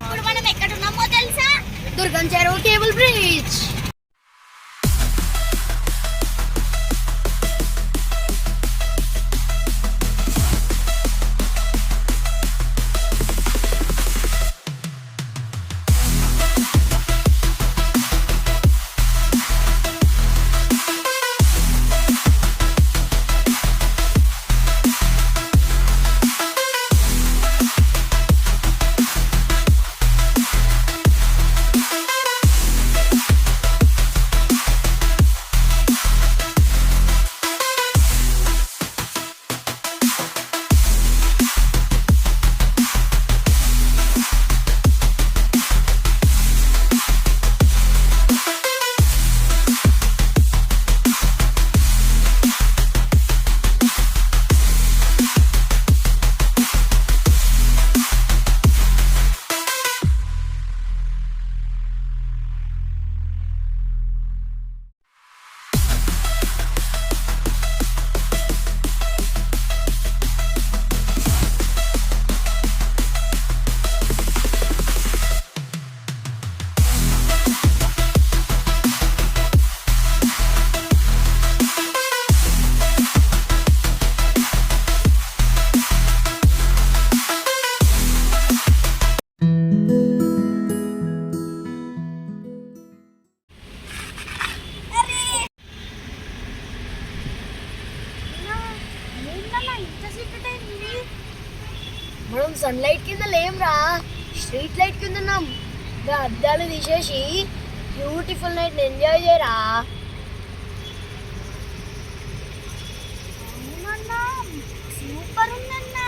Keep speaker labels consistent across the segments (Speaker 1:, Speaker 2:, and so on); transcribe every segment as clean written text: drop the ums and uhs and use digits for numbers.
Speaker 1: ఇప్పుడు మనం ఎక్కడ ఉన్నామో తెలుసా?
Speaker 2: దుర్గం చెరువు కేబుల్ బ్రిడ్జ్. మనం సన్లైట్ కింద లేంరా, స్ట్రీట్ లైట్ కింద ఉన్నాం. అద్దాలు తీసేసి బ్యూటిఫుల్ నైట్ ఎంజాయ్ చేయరా.
Speaker 1: సూపర్ ఉందన్నా.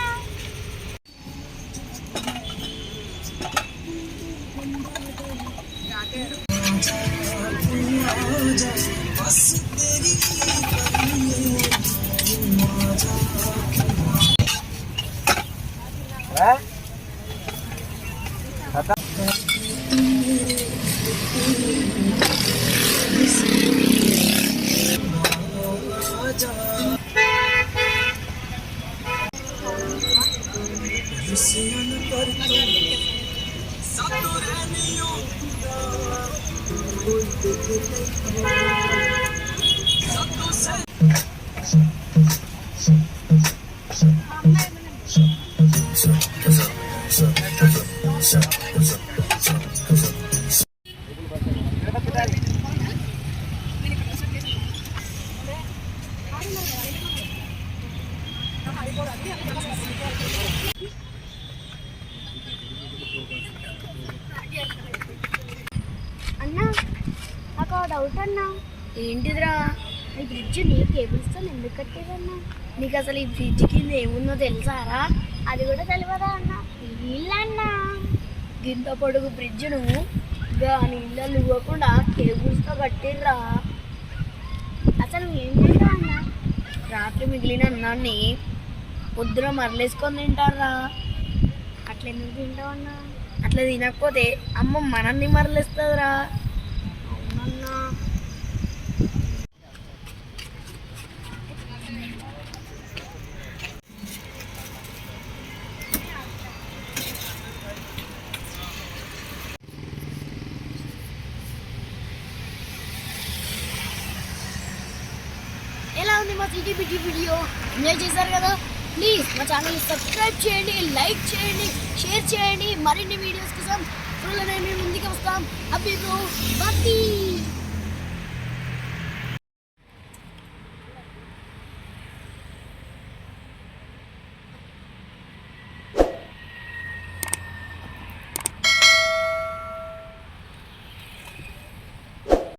Speaker 1: అన్నా నాకు డౌట్ అన్నా.
Speaker 2: ఏంటిదిరా?
Speaker 1: ఈ బ్రిడ్జ్ నీ కేబుల్స్తో ఎందుకు కట్టేదన్నా?
Speaker 2: నీకు అసలు ఈ బ్రిడ్జ్ కింద ఏముందో తెలుసారా?
Speaker 1: అది కూడా తెలియదా అన్న? వీళ్ళన్నా
Speaker 2: గింత పొడుగు బ్రిడ్జ్ను నీళ్ళని ఇవ్వకుండా కేబుల్స్తో కట్టిర్రా.
Speaker 1: అసలు ఏం తింటావు అన్న?
Speaker 2: రాత్రి మిగిలిన అన్నాన్ని పొద్దున మరలేసుకొని తింటారా.
Speaker 1: అట్లా ఎందుకు తింటావు అన్నా?
Speaker 2: అట్లా తినకపోతే అమ్మ మనల్ని మరలేస్తుందిరా.
Speaker 1: అవునన్నా.
Speaker 2: ఎలా ఉంది మా సిటీ బిటీ వీడియో? ఎంజాయ్ చేశారు కదా? ప్లీజ్ మా ఛానల్ని సబ్స్క్రైబ్ చేయండి, లైక్ చేయండి, షేర్ చేయండి. మరిన్ని వీడియోస్ కోసం త్వరలోనే మేము ముందుకు వస్తాం. అబ్బి బ్రో, బాయ్.